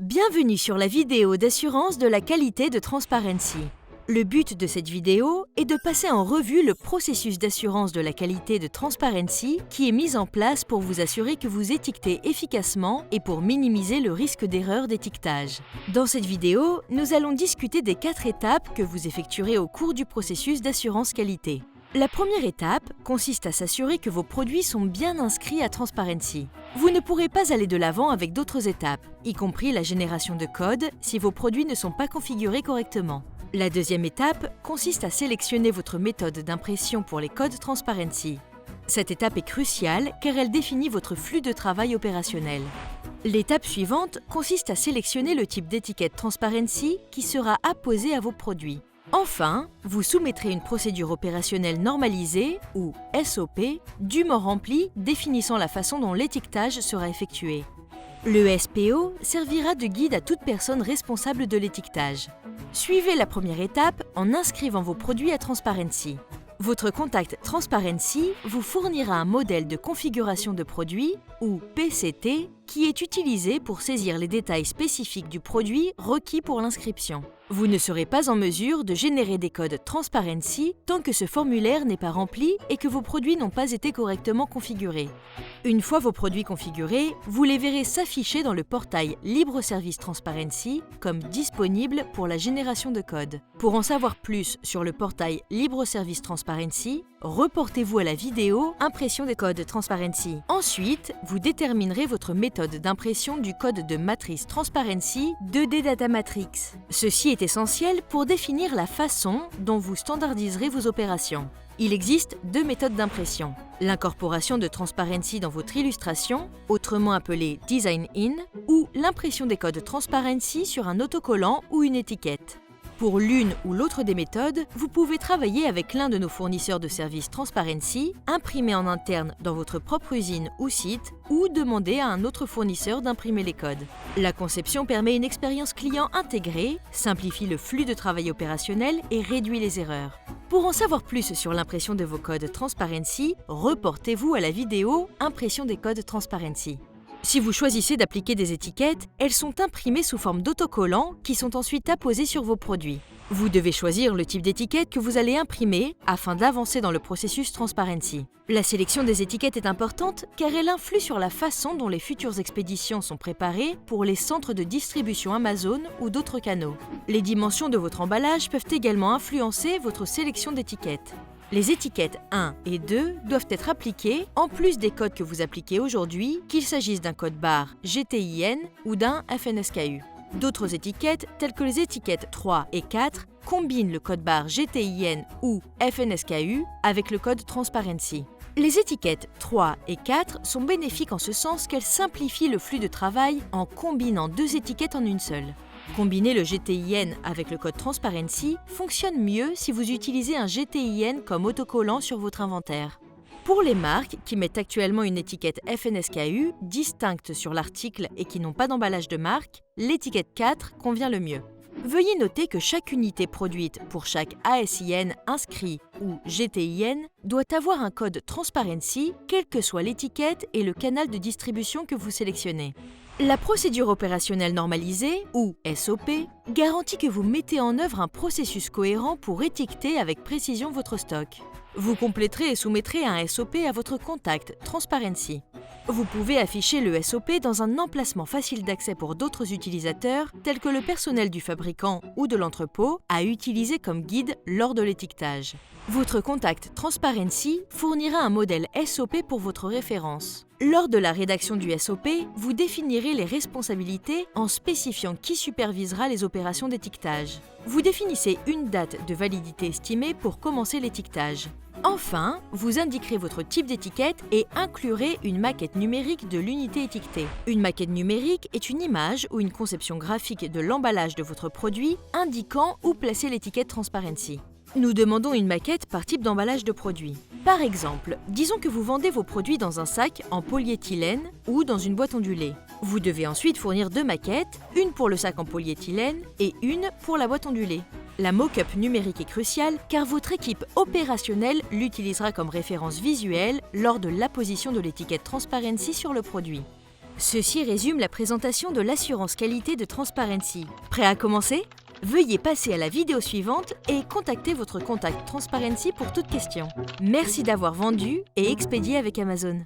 Bienvenue sur la vidéo d'assurance de la qualité de Transparency. Le but de cette vidéo est de passer en revue le processus d'assurance de la qualité de Transparency qui est mis en place pour vous assurer que vous étiquetez efficacement et pour minimiser le risque d'erreur d'étiquetage. Dans cette vidéo, nous allons discuter des 4 étapes que vous effectuerez au cours du processus d'assurance qualité. La première étape consiste à s'assurer que vos produits sont bien inscrits à Transparency. Vous ne pourrez pas aller de l'avant avec d'autres étapes, y compris la génération de code si vos produits ne sont pas configurés correctement. La deuxième étape consiste à sélectionner votre méthode d'impression pour les codes Transparency. Cette étape est cruciale car elle définit votre flux de travail opérationnel. L'étape suivante consiste à sélectionner le type d'étiquette Transparency qui sera apposé à vos produits. Enfin, vous soumettrez une procédure opérationnelle normalisée, ou SOP, dûment remplie définissant la façon dont l'étiquetage sera effectué. Le SPO servira de guide à toute personne responsable de l'étiquetage. Suivez la première étape en inscrivant vos produits à Transparency. Votre contact Transparency vous fournira un modèle de configuration de produit, ou PCT, qui est utilisé pour saisir les détails spécifiques du produit requis pour l'inscription. Vous ne serez pas en mesure de générer des codes Transparency tant que ce formulaire n'est pas rempli et que vos produits n'ont pas été correctement configurés. Une fois vos produits configurés, vous les verrez s'afficher dans le portail Libre Service Transparency comme disponible pour la génération de codes. Pour en savoir plus sur le portail Libre Service Transparency, reportez-vous à la vidéo Impression des codes Transparency. Ensuite, vous déterminerez votre méthode d'impression du code de matrice Transparency 2D Data Matrix. Ceci est essentiel pour définir la façon dont vous standardiserez vos opérations. Il existe 2 méthodes d'impression. L'incorporation de Transparency dans votre illustration, autrement appelée Design In, ou l'impression des codes Transparency sur un autocollant ou une étiquette. Pour l'une ou l'autre des méthodes, vous pouvez travailler avec l'un de nos fournisseurs de services Transparency, imprimer en interne dans votre propre usine ou site, ou demander à un autre fournisseur d'imprimer les codes. La conception permet une expérience client intégrée, simplifie le flux de travail opérationnel et réduit les erreurs. Pour en savoir plus sur l'impression de vos codes Transparency, reportez-vous à la vidéo Impression des codes Transparency. Si vous choisissez d'appliquer des étiquettes, elles sont imprimées sous forme d'autocollants qui sont ensuite apposés sur vos produits. Vous devez choisir le type d'étiquette que vous allez imprimer afin d'avancer dans le processus Transparency. La sélection des étiquettes est importante car elle influe sur la façon dont les futures expéditions sont préparées pour les centres de distribution Amazon ou d'autres canaux. Les dimensions de votre emballage peuvent également influencer votre sélection d'étiquettes. Les étiquettes 1 et 2 doivent être appliquées en plus des codes que vous appliquez aujourd'hui, qu'il s'agisse d'un code barre GTIN ou d'un FNSKU. D'autres étiquettes, telles que les étiquettes 3 et 4, combinent le code barre GTIN ou FNSKU avec le code Transparency. Les étiquettes 3 et 4 sont bénéfiques en ce sens qu'elles simplifient le flux de travail en combinant 2 étiquettes en une seule. Combiner le GTIN avec le code Transparency fonctionne mieux si vous utilisez un GTIN comme autocollant sur votre inventaire. Pour les marques qui mettent actuellement une étiquette FNSKU distincte sur l'article et qui n'ont pas d'emballage de marque, l'étiquette 4 convient le mieux. Veuillez noter que chaque unité produite pour chaque ASIN inscrit ou GTIN doit avoir un code Transparency, quelle que soit l'étiquette et le canal de distribution que vous sélectionnez. La procédure opérationnelle normalisée, ou SOP, garantit que vous mettez en œuvre un processus cohérent pour étiqueter avec précision votre stock. Vous compléterez et soumettrez un SOP à votre contact Transparency. Vous pouvez afficher le SOP dans un emplacement facile d'accès pour d'autres utilisateurs, tels que le personnel du fabricant ou de l'entrepôt, à utiliser comme guide lors de l'étiquetage. Votre contact Transparency fournira un modèle SOP pour votre référence. Lors de la rédaction du SOP, vous définirez les responsabilités en spécifiant qui supervisera les opérations d'étiquetage. Vous définissez une date de validité estimée pour commencer l'étiquetage. Enfin, vous indiquerez votre type d'étiquette et inclurez une maquette numérique de l'unité étiquetée. Une maquette numérique est une image ou une conception graphique de l'emballage de votre produit indiquant où placer l'étiquette Transparency. Nous demandons une maquette par type d'emballage de produit. Par exemple, disons que vous vendez vos produits dans un sac en polyéthylène ou dans une boîte ondulée. Vous devez ensuite fournir 2 maquettes, une pour le sac en polyéthylène et une pour la boîte ondulée. La mock-up numérique est cruciale car votre équipe opérationnelle l'utilisera comme référence visuelle lors de l'apposition de l'étiquette Transparency sur le produit. Ceci résume la présentation de l'assurance qualité de Transparency. Prêt à commencer? Veuillez passer à la vidéo suivante et contacter votre contact Transparency pour toute question. Merci d'avoir vendu et expédié avec Amazon.